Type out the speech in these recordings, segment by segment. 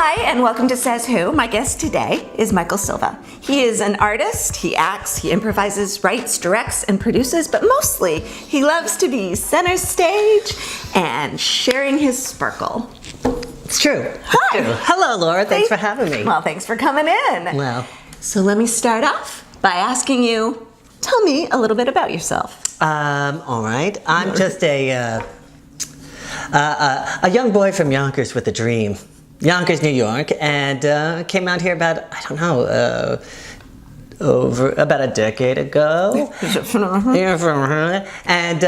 Hi, and welcome to Says Who. My guest today is Michael Silva. He is an artist, he acts, he improvises, writes, directs, and produces, but mostly he loves to be center stage and sharing his sparkle. It's true. Hi. It's true. Hello, Laura. Thanks for having me. Well, thanks for coming in. Well. So let me start off by asking you, tell me a little bit about yourself. All right. I'm just a young boy from Yonkers with a dream. Yonkers, New York, and came out here about, I don't know, over about a decade ago. And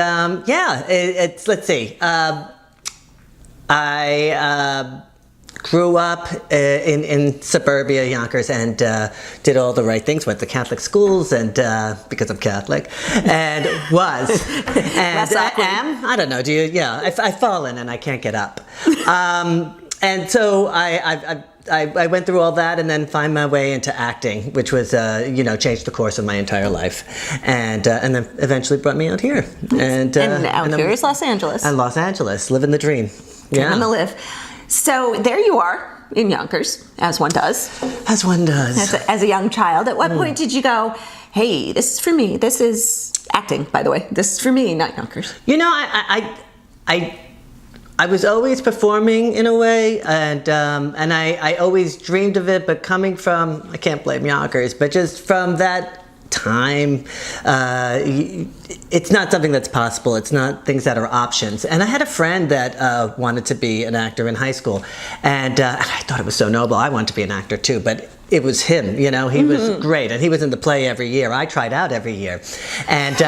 it's let's see. I grew up in suburbia, Yonkers, and did all the right things. Went to Catholic schools, and because I'm Catholic, and I don't know. Do you? Yeah, I've fallen and I can't get up. And so I went through all that and then find my way into acting, which was, changed the course of my entire life. And then eventually brought me out here. And now here's Los Angeles. And Los Angeles, living the dream. Yeah. Living the live. So there you are in Yonkers, as one does. As one does. As a young child. At what point did you go, hey, this is for me. This is acting, by the way. This is for me, not Yonkers. You know, I was always performing in a way, and I always dreamed of it, but coming from, I can't blame Yonkers, but just from that time, it's not something that's possible. It's not things that are options. And I had a friend that wanted to be an actor in high school, and I thought it was so noble. I wanted to be an actor too, but it was him, you know, he was great, and he was in the play every year. I tried out every year, and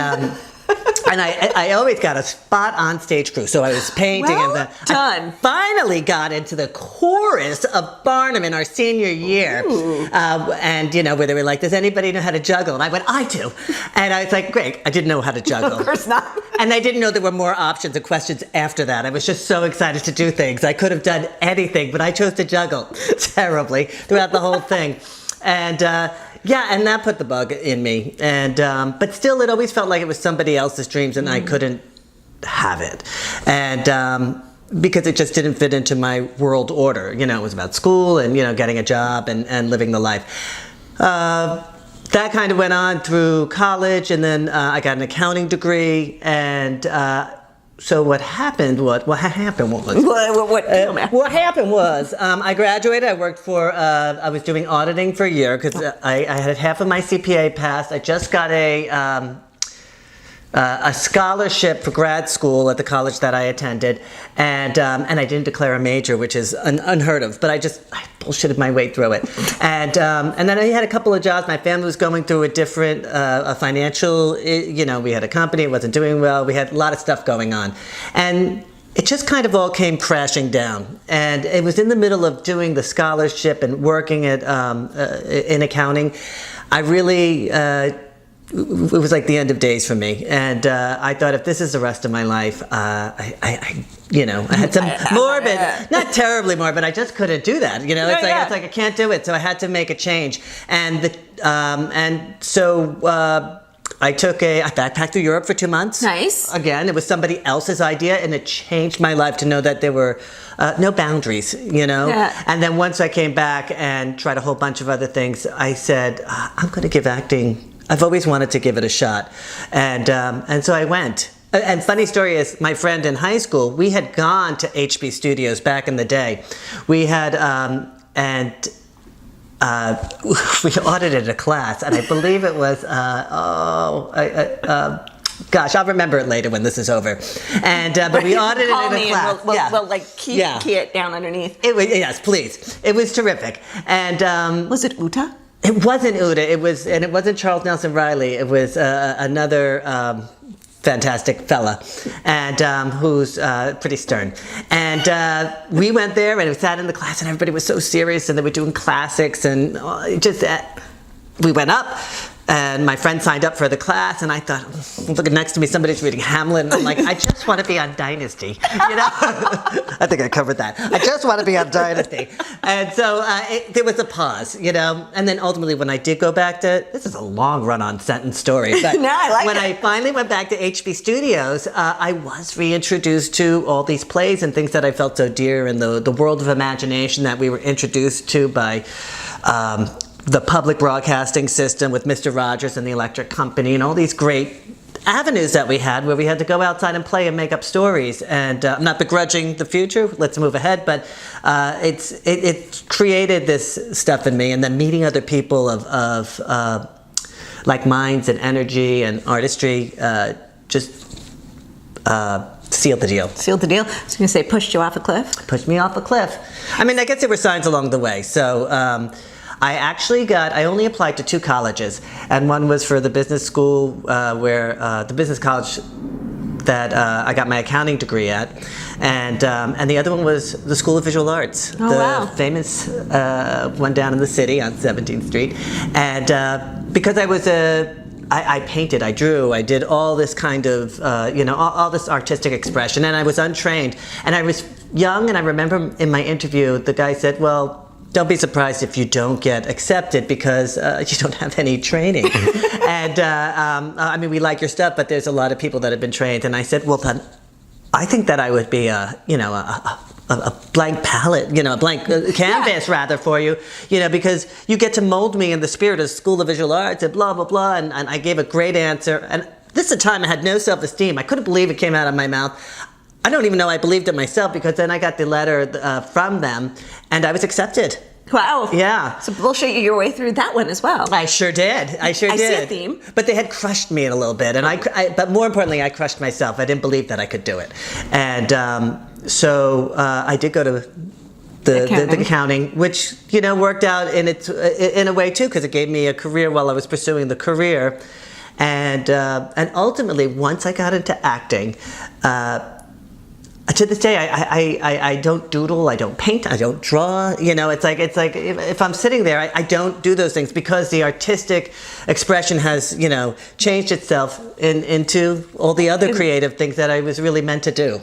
and I always got a spot on stage crew, so I was painting. Well done. I finally got into the chorus of Barnum in our senior year. And, where they were like, does anybody know how to juggle? And I went, I do. And I was like, great, I didn't know how to juggle. Of course not. And I didn't know there were more options and questions after that. I was just so excited to do things. I could have done anything, but I chose to juggle terribly throughout the whole thing. And and that put the bug in me. And but still, it always felt like it was somebody else's dreams, and I couldn't have it. And because it just didn't fit into my world order. You know, it was about school and getting a job and living the life. That kind of went on through college, and then I got an accounting degree, and so what happened was I graduated. I worked for I was doing auditing for a year because I had half of my CPA passed. I just got a scholarship for grad school at the college that I attended, and I didn't declare a major, which is unheard of. But I bullshitted my way through it, and then I had a couple of jobs. My family was going through a different financial. We had a company; it wasn't doing well. We had a lot of stuff going on, and it just kind of all came crashing down. And it was in the middle of doing the scholarship and working at in accounting. I really. It was like the end of days for me, and I thought, if this is the rest of my life, I had some morbid, not terribly morbid. I just couldn't do that. It's like I can't do it. So I had to make a change, and so I backpacked through Europe for 2 months. Nice. Again, it was somebody else's idea, and it changed my life to know that there were no boundaries. Yeah. And then once I came back and tried a whole bunch of other things, I said, I'm going to give acting. I've always wanted to give it a shot, and so I went. And funny story is, my friend in high school, we had gone to HB Studios back in the day. We had we audited a class, and I believe it was gosh, I'll remember it later when this is over. And but we audited Call in a class. We'll key it down underneath. Yes, please. It was terrific. And was it Uta? It wasn't Uda. It wasn't Charles Nelson Riley. It was another fantastic fella, and who's pretty stern. And we went there, and we sat in the class, and everybody was so serious, and they were doing classics, and we went up. And my friend signed up for the class, and I thought, looking next to me, somebody's reading Hamlet, and I'm like, I just want to be on Dynasty, you know? I think I covered that. I just want to be on Dynasty. And so there was a pause, you know? And then ultimately, when I did go back to, this is a long run-on sentence story, but no, I like when it. I finally went back to HB Studios, I was reintroduced to all these plays and things that I felt so dear in the world of imagination that we were introduced to by the public broadcasting system with Mr. Rogers and the Electric Company and all these great avenues that we had where we had to go outside and play and make up stories. And I'm not begrudging the future, let's move ahead, but it created this stuff in me, and then meeting other people of like minds and energy and artistry just sealed the deal. Sealed the deal. I was going to say, pushed you off a cliff. Pushed me off a cliff. I mean, I guess there were signs along the way. So I only applied to 2 colleges, and one was for the business school where the business college that I got my accounting degree at, and the other one was the School of Visual Arts, wow. famous one down in the city on 17th Street, and because I was I painted, I drew, I did all this kind of, all this artistic expression, and I was untrained, and I was young, and I remember in my interview, the guy said, well, don't be surprised if you don't get accepted because you don't have any training. And I mean, we like your stuff, but there's a lot of people that have been trained. And I said, well, then I think that I would be a blank palette, a blank canvas rather for you, because you get to mold me in the spirit of School of Visual Arts and blah, blah, blah. And I gave a great answer. And this is a time I had no self-esteem. I couldn't believe it came out of my mouth. I don't even know I believed it myself, because then I got the letter from them and I was accepted. Wow. Yeah. So bullshit you your way through that one as well. I sure did. I see a theme. But they had crushed me in a little bit, and but more importantly, I crushed myself. I didn't believe that I could do it, and so I did go to the accounting, which worked out in a way too, because it gave me a career while I was pursuing the career, and ultimately once I got into acting. To this day, I don't doodle, I don't paint, I don't draw. It's like if I'm sitting there, I don't do those things because the artistic expression has changed itself into all the other creative things that I was really meant to do.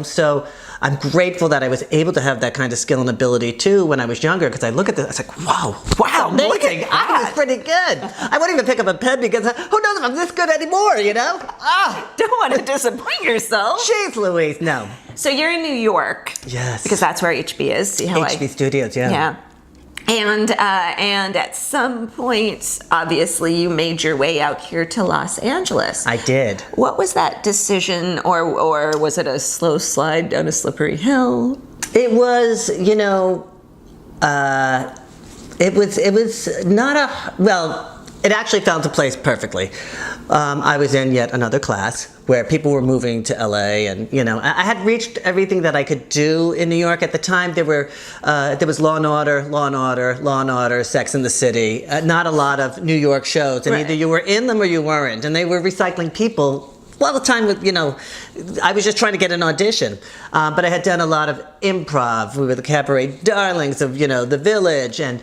So I'm grateful that I was able to have that kind of skill and ability too when I was younger, because I look at this, I was like, wow, amazing! I was pretty good. I wouldn't even pick up a pen because who knows if I'm this good anymore? Don't want to disappoint yourself. Jeez Louise, no. So you're in New York. Yes. Because that's where HB is. HB Studios, yeah. Yeah. And at some point, obviously, you made your way out here to Los Angeles. I did. What was that decision, or was it a slow slide down a slippery hill? It was, it was not it actually fell into place perfectly. I was in yet another class where people were moving to LA, and I had reached everything that I could do in New York at the time. There was Law and Order, Sex and the City. Not a lot of New York shows, and either you were in them or you weren't, and they were recycling people. Well, the time with I was just trying to get an audition, but I had done a lot of improv. We were the cabaret darlings of the Village, and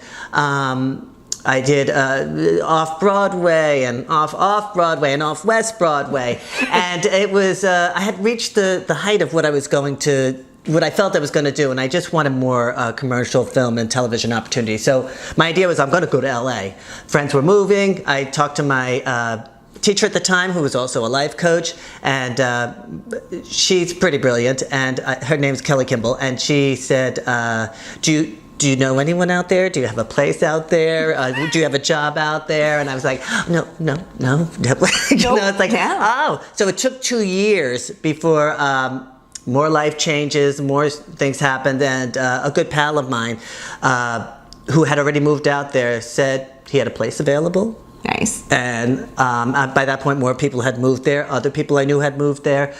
I did off-Broadway and off-Broadway and off-West Broadway. And it was, I had reached the height of what I felt I was going to do, and I just wanted more commercial film and television opportunities. So my idea was I'm going to go to LA. Friends were moving. I talked to my teacher at the time, who was also a life coach, and she's pretty brilliant, and her name's Kelly Kimball, and she said, do you know anyone out there? Do you have a place out there? Do you have a job out there? And I was like, no. It's like, So it took 2 years before more life changes, more things happened, and a good pal of mine who had already moved out there said he had a place available. Nice. And by that point, more people had moved there. Other people I knew had moved there.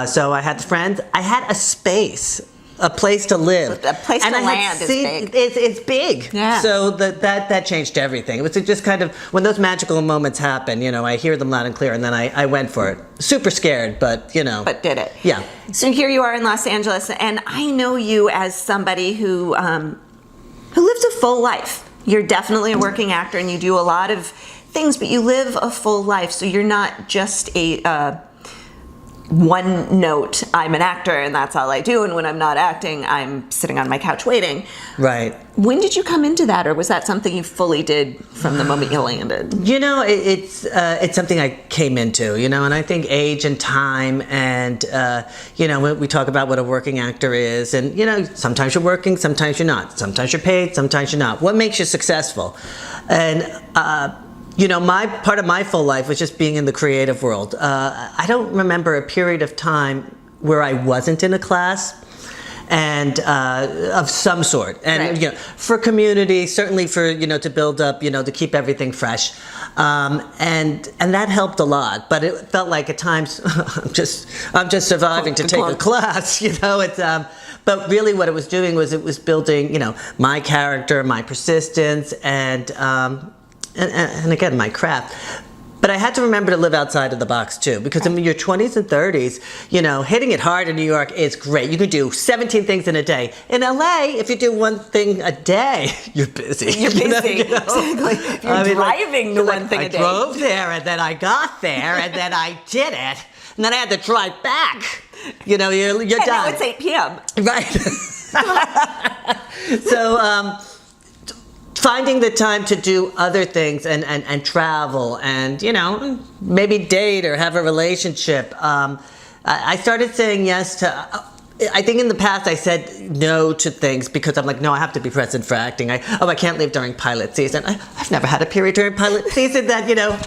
So I had friends. I had a space. A place to live. A place to land is big. It's big. Yeah. So that changed everything. It was just kind of, when those magical moments happen, I hear them loud and clear, and then I went for it. Super scared, but But did it. Yeah. So here you are in Los Angeles, and I know you as somebody who lives a full life. You're definitely a working actor, and you do a lot of things, but you live a full life. So you're not just a one note, I'm an actor and that's all I do, and when I'm not acting, I'm sitting on my couch waiting. Right. When did you come into that, or was that something you fully did from the moment you landed? You know, it's something I came into, you know, and I think age and time and, you know, we talk about what a working actor is, and, you know, sometimes you're working, sometimes you're not. Sometimes you're paid, sometimes you're not. What makes you successful? And, you know, part of my full life was just being in the creative world. I don't remember a period of time where I wasn't in a class, and of some sort. And right. you know, for community, certainly for, you know, to build up, you know, to keep everything fresh, and that helped a lot. But it felt like at times I'm just surviving to take a class. You know, it's. But really, what it was doing was it was building, you know, my character, my persistence, and again, my craft. But I had to remember to live outside of the box too, because in your 20s and 30s, you know, hitting it hard in New York is great. You can do 17 things in a day. In LA, if you do one thing a day, you're busy. You're busy. You know? Exactly. If you're driving the one thing a day. I drove there, and then I got there, and then I did it, and then I had to drive back. You know, you're done. Now it's 8 p.m. Right. So, finding the time to do other things and travel and, you know, maybe date or have a relationship. I started saying yes to, I think in the past I said no to things because I'm like, no, I have to be present for acting. I can't leave during pilot season. I've never had a period during pilot season that, you know,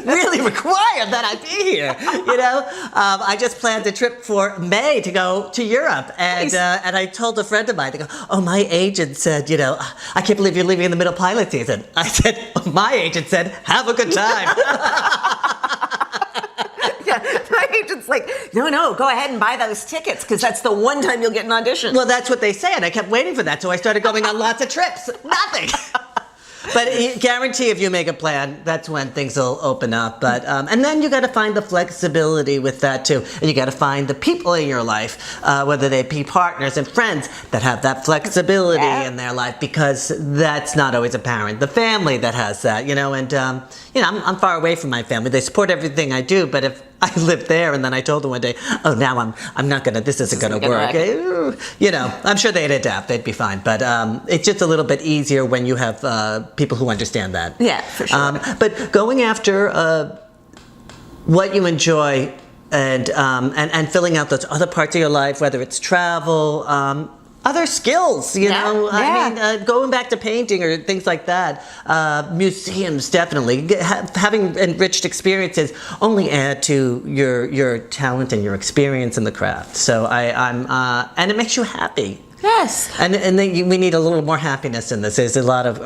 really required that I be here. You know, I just planned a trip for May to go to Europe, and I told a friend of mine, they go, oh, my agent said, you know, I can't believe you're leaving in the middle of pilot season. I said, my agent said, have a good time. Yeah, my agent's like, no, go ahead and buy those tickets because that's the one time you'll get an audition. Well, that's what they say, and I kept waiting for that, so I started going on lots of trips. Nothing. But guarantee if you make a plan, that's when things will open up. But and then you got to find the flexibility with that too, and you got to find the people in your life, whether they be partners and friends that have that flexibility in their life, because that's not always apparent. The family that has that, you know, and you know, I'm far away from my family. They support everything I do, but if I lived there and then I told them one day, oh, now I'm not gonna, this isn't gonna work. You know, I'm sure they'd adapt, they'd be fine. But it's just a little bit easier when you have people who understand that. Yeah, for sure. But going after what you enjoy and filling out those other parts of your life, whether it's travel, other skills, you know. I mean, going back to painting or things like that, museums definitely. Having enriched experiences only add to your talent and your experience in the craft. So and it makes you happy. Yes. And we need a little more happiness in this. There's a lot of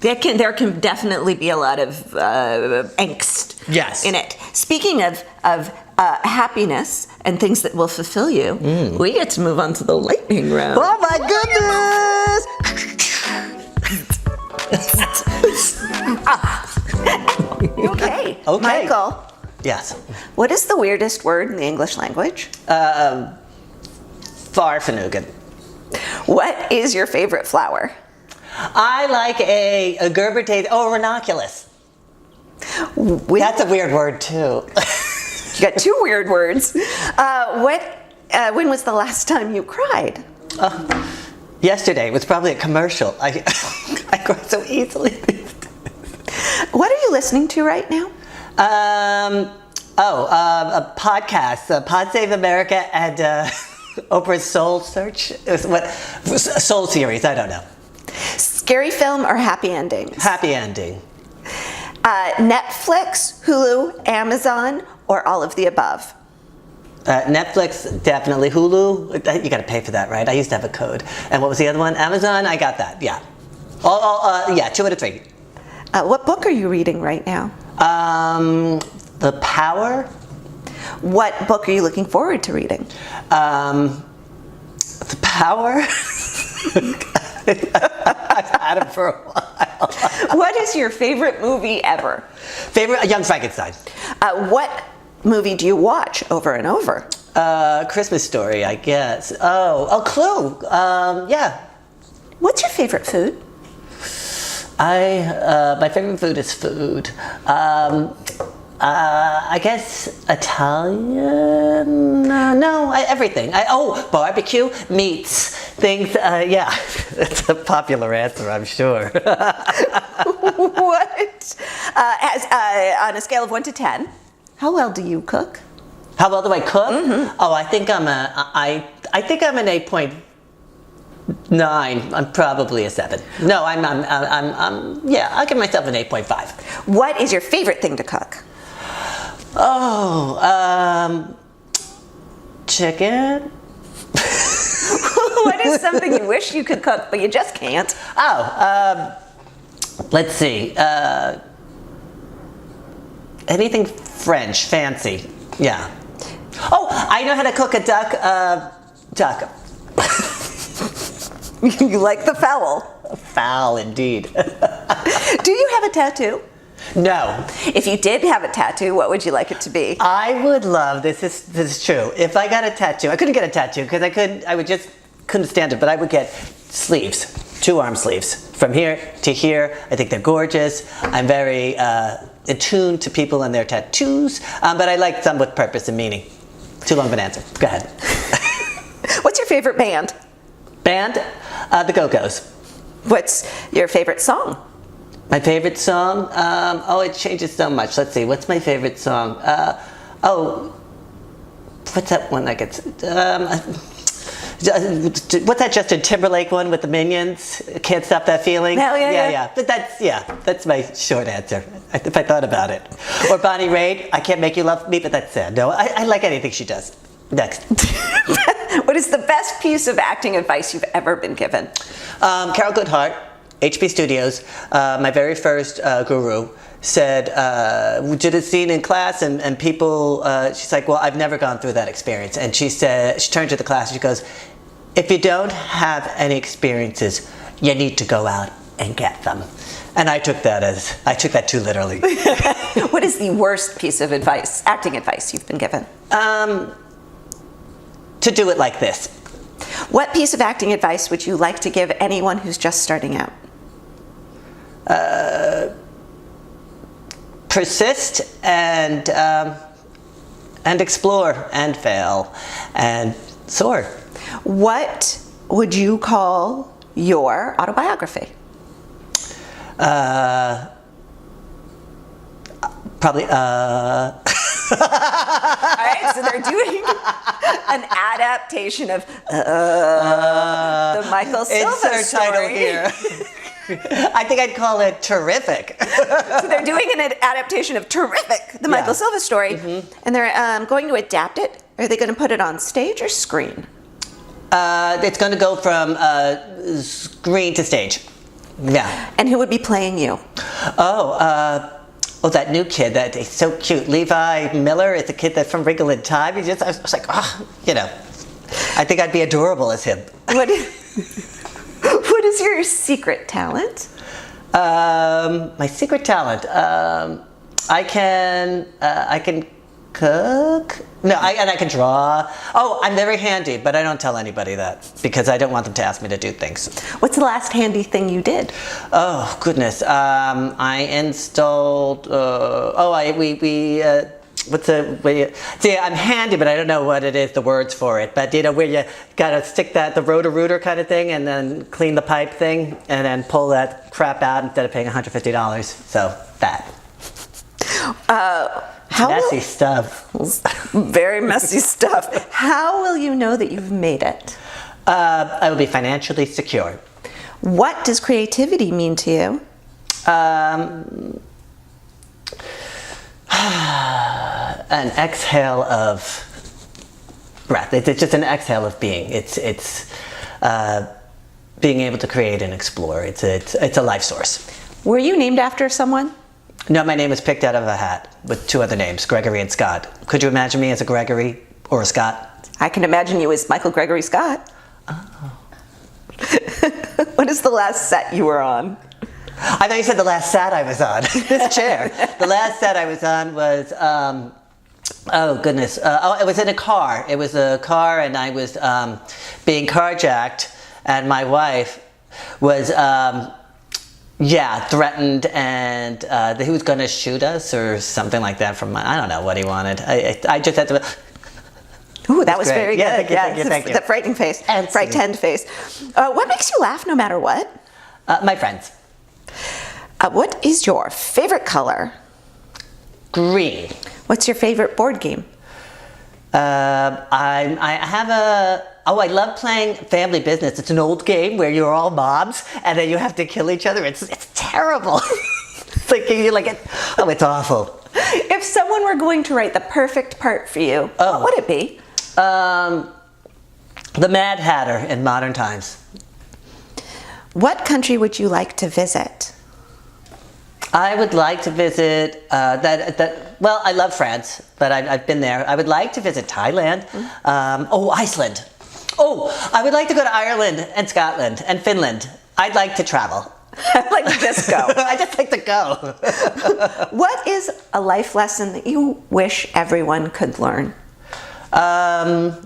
there can definitely be a lot of angst. Yes. In it. Speaking of happiness and things that will fulfill you, we get to move on to the lightning round. Oh my goodness! Okay. Michael. Yes. What is the weirdest word in the English language? Farfanugan. What is your favorite flower? I like a Gerberaceae. Oh, ranunculus. That's a weird word too. You got two weird words. When was the last time you cried? Yesterday. It was probably a commercial. I cry so easily. What are you listening to right now? A podcast, Pod Save America, and Oprah's Soul Search. Soul series? I don't know. Scary film or happy endings? Happy ending. Netflix, Hulu, Amazon, or all of the above? Netflix, definitely. Hulu, you got to pay for that, right? I used to have a code. And what was the other one? Amazon, I got that, yeah. Yeah, 2 out of 3. What book are you reading right now? The Power. What book are you looking forward to reading? The Power. I've had it for a while. What is your favorite movie ever? Favorite? Young Frankenstein. What movie do you watch over and over? Christmas Story, I guess. Oh, Clue. Yeah. What's your favorite food? My favorite food is food. I guess Italian. Everything. Barbecue, meats, things. Yeah, it's a popular answer, I'm sure. What? On a scale of 1 to 10, how well do you cook? How well do I cook? Mm-hmm. Oh, I think I'm an 8.9. I'm probably a 7. No, I'll give myself an 8.5. What is your favorite thing to cook? Chicken. What is something you wish you could cook but you just can't? Let's see. Anything French, fancy. Yeah. Oh, I know how to cook a duck. Duck. You like the fowl. Foul, indeed. Do you have a tattoo? No. If you did have a tattoo, what would you like it to be? I would love, this is true. If I got a tattoo, I couldn't get a tattoo because I couldn't stand it, but I would get sleeves, 2-arm sleeves. From here to here, I think they're gorgeous. I'm very attuned to people and their tattoos, but I like some with purpose and meaning. Too long of an answer. Go ahead. What's your favorite band? Band? The Go-Go's. What's your favorite song? My favorite song? It changes so much. Let's see, what's my favorite song? What's that one that gets... what's that Justin Timberlake one with the Minions? Can't Stop That Feeling? Hell yeah. But that's my short answer, if I thought about it. Or Bonnie Raitt, I Can't Make You Love Me, but that's sad. No, I like anything she does. Next. What is the best piece of acting advice you've ever been given? Carol Goodhart, HB Studios, my very first guru, said, we did a scene in class and people, she's like, well, I've never gone through that experience. And she turned to the class and she goes, if you don't have any experiences, you need to go out and get them. And I took that too literally. What is the worst piece of advice, acting advice you've been given? To do it like this. What piece of acting advice would you like to give anyone who's just starting out? Persist and explore and fail and soar. What would you call your autobiography? Probably. All right, so they're doing an adaptation of the Michael Silva story. Title here. I think I'd call it Terrific. So they're doing an adaptation of Terrific, the Michael Silva story, and they're going to adapt it. Are they going to put it on stage or screen? It's going to go from screen to stage. Yeah. And who would be playing you? That new kid that is so cute. Levi Miller is the kid that's from Wrinkle in Time. I was like, I think I'd be adorable as him. What is your secret talent? My secret talent. I can cook. No, I can draw. Oh, I'm very handy, but I don't tell anybody that because I don't want them to ask me to do things. What's the last handy thing you did? Oh goodness, I installed. See, I'm handy, but I don't know what it is, the words for it. But where you gotta stick the rotor kind of thing, and then clean the pipe thing, and then pull that crap out instead of paying $150. So that. Messy stuff. Very messy stuff. How will you know that you've made it? I will be financially secure. What does creativity mean to you? An exhale of breath. It's just an exhale of being. It's being able to create and explore. It's a life source. Were you named after someone? No, my name was picked out of a hat with 2 other names, Gregory and Scott. Could you imagine me as a Gregory or a Scott? I can imagine you as Michael Gregory Scott. Oh. What is the last set you were on? I thought you said the last set I was on. This chair. The last set I was on was, it was in a car. It was a car and I was being carjacked and my wife was Yeah, threatened, and that he was going to shoot us or something like that. I don't know what he wanted. I just had to. Ooh, that was great. very Yeah, good. thank you. The frightening face, frightened face. What makes you laugh no matter what? My friends. What is your favorite color? Green. What's your favorite board game? I love playing Family Business. It's an old game where you're all mobs and then you have to kill each other. It's terrible. It's like it's awful. If someone were going to write the perfect part for you, what would it be? The Mad Hatter in modern times. What country would you like to visit? I would like to visit well, I love France, but I've been there. I would like to visit Thailand. Iceland. I would like to go to Ireland and Scotland and Finland. I'd like to travel. I'd like to just go. I just like to go. What is a life lesson that you wish everyone could learn? I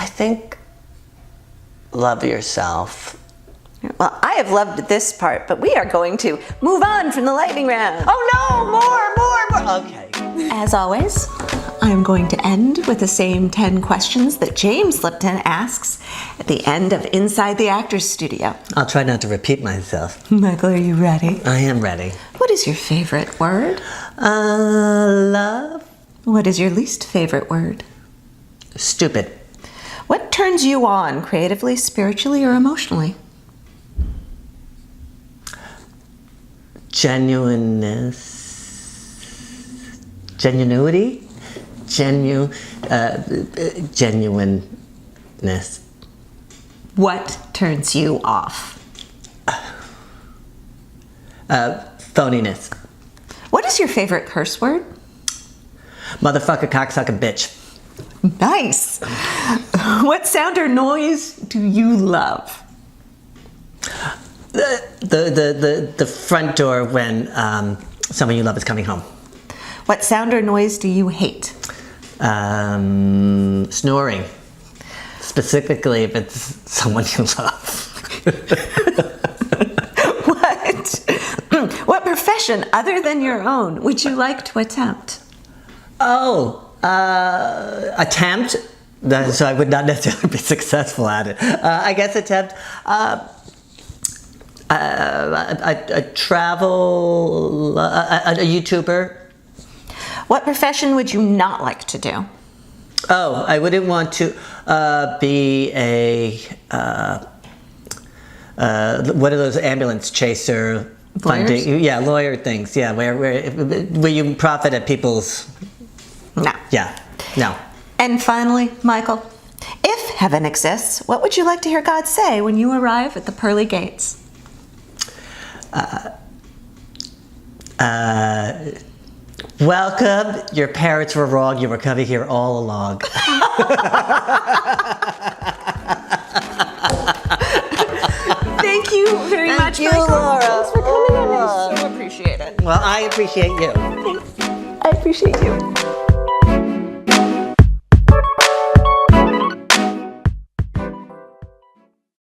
think love yourself. Well, I have loved this part, but we are going to move on from the lightning round. Oh no, more. Okay. As always, I'm going to end with the same 10 questions that James Lipton asks at the end of Inside the Actors Studio. I'll try not to repeat myself. Michael, are you ready? I am ready. What is your favorite word? Love. What is your least favorite word? Stupid. What turns you on creatively, spiritually, or emotionally? Genuinity, genuineness. What turns you off? Phoniness. What is your favorite curse word? Motherfucker, cocksucker, bitch. Nice. What sound or noise do you love? The front door when someone you love is coming home. What sound or noise do you hate? Snoring. Specifically if it's someone you love. What profession other than your own would you like to attempt? Attempt? So I would not necessarily be successful at it. I guess attempt. A travel, a YouTuber. What profession would you not like to do? I wouldn't want to be a what are those ambulance chaser Lawyers? funding? Yeah, lawyer things. Yeah, where you profit at people's. No. Yeah, no. And finally, Michael, if heaven exists, what would you like to hear God say when you arrive at the pearly gates? Welcome. Your parents were wrong. You were coming here all along. Thank you very much, you, Michael. Laura. Thanks for coming in. I so appreciate it. Well, I appreciate you. Thanks. I appreciate you.